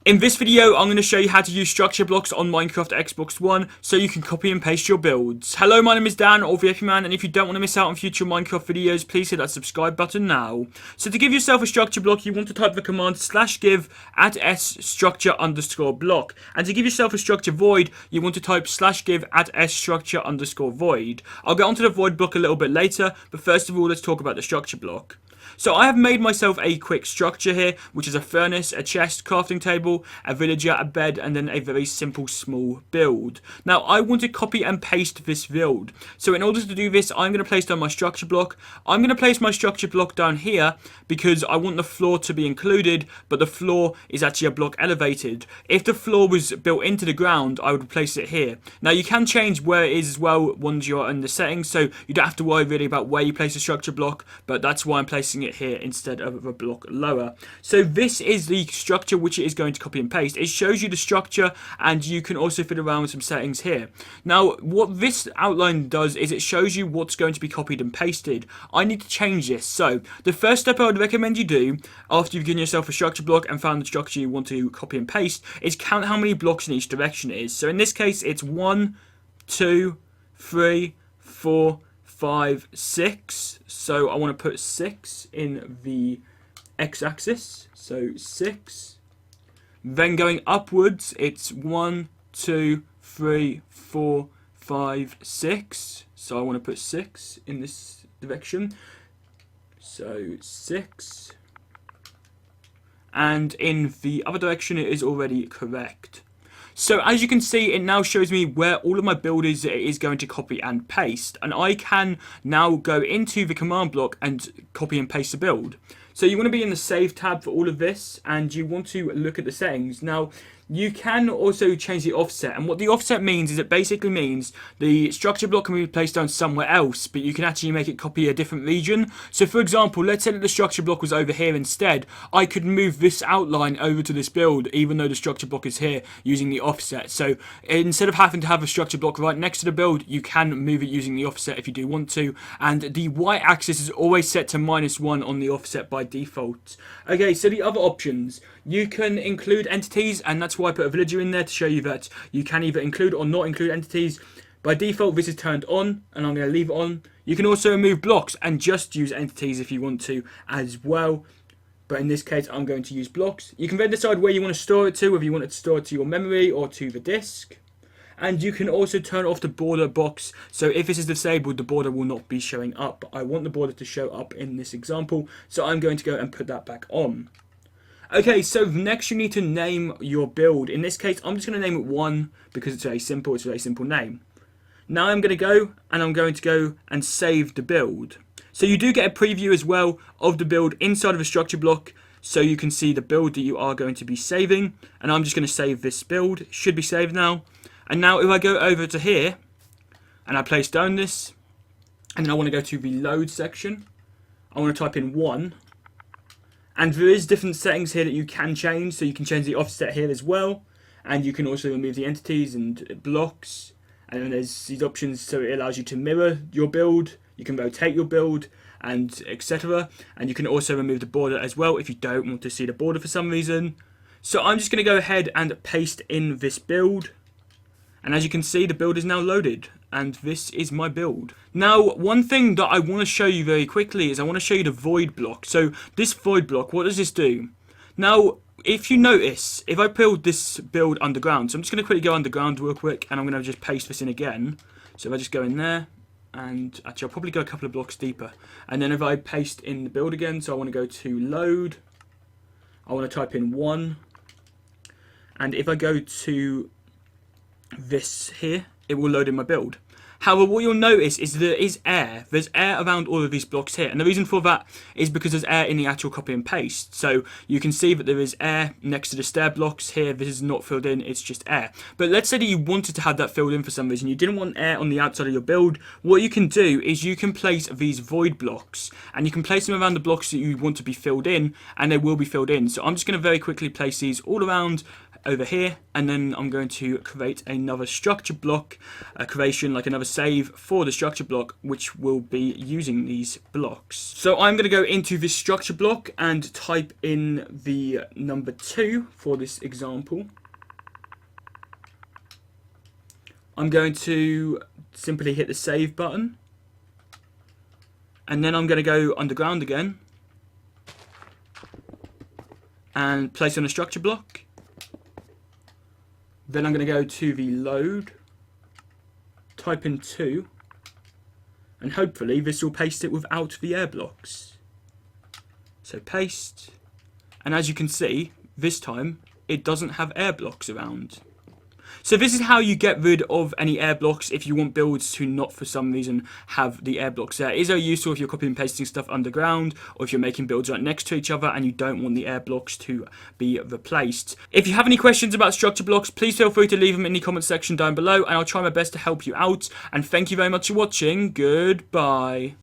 In this video, I'm going to show you how to use structure blocks on Minecraft Xbox One so you can copy and paste your builds. Hello, my name is Dan, or VIPman, and if you don't want to miss out on future Minecraft videos, please hit that subscribe button now. So to give yourself a structure block, you want to type the command /give @s_structure_block. And to give yourself a structure void, you want to type /give @s_structure_void. I'll get onto the void block a little bit later, but first of all, let's talk about the structure block. So I have made myself a quick structure here, which is a furnace, a chest, crafting table, a villager, a bed, and then a very simple small build. Now I want to copy and paste this build. So in order to do this, I'm going to place down my structure block. I'm going to place my structure block down here because I want the floor to be included, but the floor is actually a block elevated. If the floor was built into the ground, I would place it here. Now you can change where it is as well once you're in the settings, so you don't have to worry really about where you place the structure block, but that's why I'm placing it here instead of a block lower. So this is the structure which it is going to copy and paste. It shows you the structure, and you can also fiddle around with some settings here. Now what this outline does is it shows you what's going to be copied and pasted. I need to change this. So the first step I would recommend you do after you've given yourself a structure block and found the structure you want to copy and paste is count how many blocks in each direction it is. So in this case it's 1, 2, 3, 4, 5, 6. So I want to put 6 in the x-axis. So 6. Then going upwards, it's 1, 2, 3, 4, 5, 6. So I want to put 6 in this direction. So 6. And in the other direction, it is already correct. So as you can see, it now shows me where all of my build is it is going to copy and paste. And I can now go into the command block and copy and paste the build. So you want to be in the save tab for all of this, and you want to look at the settings. Now you can also change the offset, and what the offset means is it basically means the structure block can be placed down somewhere else, but you can actually make it copy a different region. So for example, let's say that the structure block was over here instead. I could move this outline over to this build even though the structure block is here using the offset. So instead of having to have a structure block right next to the build, you can move it using the offset if you do want to, and the y-axis is always set to -1 on the offset by default. Okay, so the other options, you can include entities, and that's why I put a villager in there to show you that you can either include or not include entities. By default this is turned on, and I'm going to leave it on. You can also remove blocks and just use entities if you want to as well, but in this case I'm going to use blocks. You can then decide where you want to store it to, whether you want it to store it to your memory or to the disk. And you can also turn off the border box, so if this is disabled the border will not be showing up. I want the border to show up in this example, so I'm going to go and put that back on. Okay, so next you need to name your build. In this case I'm just going to name it 1 because it's very simple, it's a very simple name. Now I'm going to go and save the build. So you do get a preview as well of the build inside of a structure block, so you can see the build that you are going to be saving. And I'm just going to save this build. It should be saved now. And now if I go over to here and I place down this, and then I want to go to the load section, I want to type in 1. And there is different settings here that you can change, so you can change the offset here as well, and you can also remove the entities and blocks, and then there's these options so it allows you to mirror your build, you can rotate your build, and etc. And you can also remove the border as well if you don't want to see the border for some reason. So I'm just going to go ahead and paste in this build, and as you can see the build is now loaded. And this is my build. Now, one thing that I want to show you very quickly is I want to show you the void block. So this void block, what does this do? Now, if you notice, if I build this build underground, so I'm just going to quickly go underground real quick, and I'm going to just paste this in again. So if I just go in there, and actually I'll probably go a couple of blocks deeper. And then if I paste in the build again, so I want to go to load, I want to type in 1. And if I go to this here, it will load in my build. However, what you'll notice is there is air. There's air around all of these blocks here. And the reason for that is because there's air in the actual copy and paste. So you can see that there is air next to the stair blocks here. This is not filled in, it's just air. But let's say that you wanted to have that filled in for some reason. You didn't want air on the outside of your build. What you can do is you can place these void blocks. And you can place them around the blocks that you want to be filled in. And they will be filled in. So I'm just going to very quickly place these all around over here, and then I'm going to create another structure block creation, like another save for the structure block, which will be using these blocks. So I'm going to go into this structure block and type in the number 2 for this example. I'm going to simply hit the save button, and then I'm going to go underground again and place on a structure block. Then I'm going to go to the load, type in 2, and hopefully this will paste it without the air blocks. So paste, and as you can see, this time it doesn't have air blocks around. So this is how you get rid of any air blocks if you want builds to not for some reason have the air blocks there. It is very useful if you're copying and pasting stuff underground, or if you're making builds right next to each other and you don't want the air blocks to be replaced. If you have any questions about structure blocks, please feel free to leave them in the comment section down below, and I'll try my best to help you out. And thank you very much for watching. Goodbye.